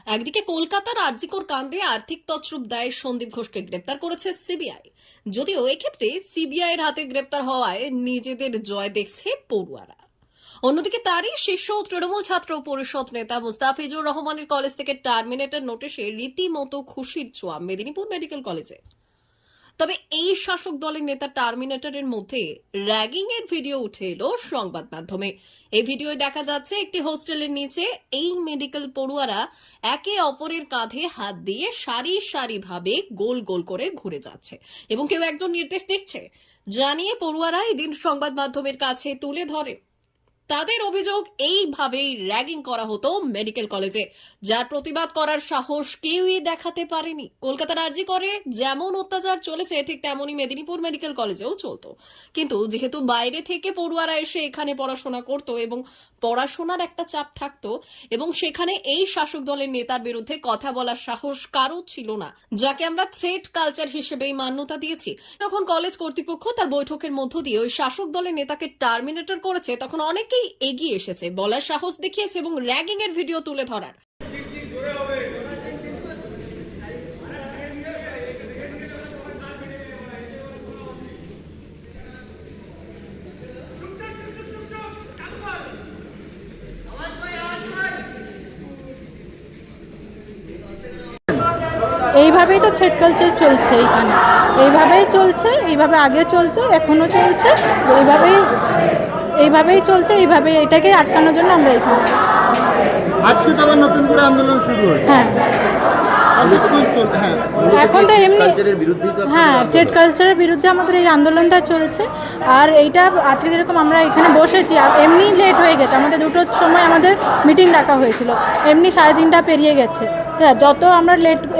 একদিকে কলকাতার আরজিকর কাণ্ডে আর্থিক তছরূপ দেয় সন্দীপ ঘোষকে গ্রেপ্তার করেছে সিবিআই। যদিও এক্ষেত্রে সিবিআইয়ের হাতে গ্রেপ্তার হওয়ায় নিজেদের জয় দেখছে পড়ুয়ারা। অন্যদিকে তারই শীর্ষ তৃণমূল ছাত্র পরিষদ নেতা মুস্তাফিজুর রহমানের কলেজ থেকে টার্মিনেটর নোটিশে রীতিমতো খুশির ছোঁয়া মেদিনীপুর মেডিকেল কলেজে। তবে এই শাসক দলের নেতা টার্মিনেটরের মধ্যে র্যাগিং এর ভিডিও উঠে এলো সংবাদ মাধ্যমে। এই ভিডিওয় দেখা যাচ্ছে একটি হোস্টেলের নিচে এই মেডিকেল পড়ুয়ারা একে অপরের কাঁধে হাত দিয়ে সারি সারি ভাবে গোল গোল করে ঘুরে যাচ্ছে এবং কেউ একজন নির্দেশ দিচ্ছে। জানিয়ে পড়ুয়ারা এদিন সংবাদ মাধ্যমের কাছে তুলে ধরে তাদের অভিযোগ এইভাবেই র্যাগিং করা হতো মেডিকেল কলেজে, যার প্রতিবাদ করার সাহস কেউই দেখাতে পারেনি। কলকাতার আরজি করে যেমন অত্যাচার চলেছে ঠিক তেমনই মেদিনীপুর মেডিকেল কলেজেও চলতো, কিন্তু যেহেতু বাইরে থেকে পড়ুয়ারা এসে এখানে পড়াশোনা করত এবং পড়াশোনার একটা চাপ থাকতো এবং সেখানে এই শাসক দলের নেতার বিরুদ্ধে কথা বলার সাহস কারো ছিল না, যাকে আমরা থ্রেট কালচার হিসেবেই মান্যতা দিয়েছি। তখন কলেজ কর্তৃপক্ষ তার বৈঠকের মধ্য দিয়ে ওই শাসক দলের নেতাকে টার্মিনেটর করেছে, তখন অনেকেই এগিয়ে এসেছে, বলার সাহস দেখিয়েছে এবং র্যাগিং এর ভিডিও তুলে ধরার। এইভাবেই তো থ্রেড কালচার চলছে এইখানে, এইভাবেই চলছে, এইভাবে আগে চলছে, এখনো চলছে, এইভাবেই চলছে, এইভাবেই এটাকে আটকানোর জন্য আমরা এখানে আছি। আজকে তো আবার নতুন করে আন্দোলন শুরু হয়েছে। হ্যাঁ, এখন তো এমনি হ্যাঁ ট্রেড কালচারের বিরুদ্ধে আমাদের এই আন্দোলনটা চলছে। আর এইটা আজকে যেরকম আমরা এখানে বসেছি, এমনি লেট হয়ে গেছে, আমাদের 2টোর সময় আমাদের মিটিং ডাকা হয়েছিল, এমনি 3:30 পেরিয়ে গেছে। যত আমরা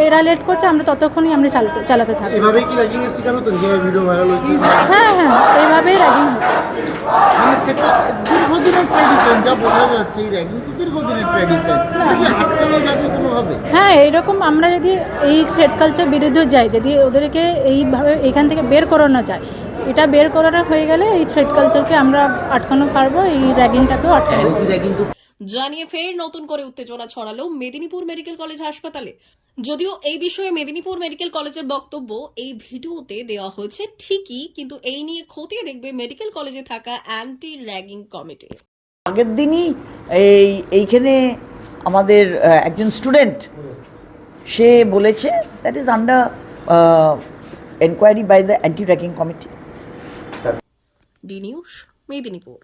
এরা লেট করছে আমরা ততক্ষণই আমরা চালাতে থাকি। এভাবেই কি র্যাগিং এর শিকার হতো, যেভাবে ভিডিও ভাইরাল হচ্ছে? হ্যাঁ, এইভাবেই র্যাগিং হতো। মানে সেটা দীর্ঘদিনের ট্র্যাডিশন, যা বোঝা যাচ্ছে এই র্যাগিং তো দীর্ঘদিনের ট্র্যাডিশন, এটা আটকানো যাবে কোনোভাবে? হ্যাঁ, এইরকম আমরা যদি এই থ্রেড কালচার বিরুদ্ধে যাই, যদি ওদেরকে এইভাবে এখান থেকে বের করানো যায়, এটা বের করানো হয়ে গেলে এই থ্রেড কালচারকে আমরা আটকানো পারবো, এই র্যাগিংটাকেও আটকানো। জানিয়ে ফের নতুন করে উত্তেজনা ছড়ালো মেদিনীপুর মেডিকেল কলেজ হাসপাতালে। যদিও এই বিষয়ে মেদিনীপুর মেডিকেল কলেজের বক্তব্য এই ভিডিওতে দেওয়া হয়েছে ঠিকই, কিন্তু এই নিয়ে খতিয়ে দেখবে মেডিকেল কলেজে থাকা অ্যান্টি র্যাগিং কমিটি। আগের দিনই এইখানে আমাদের একজন স্টুডেন্ট সে বলেছে that is under enquiry by the anti ragging committee. D news, Medinipur.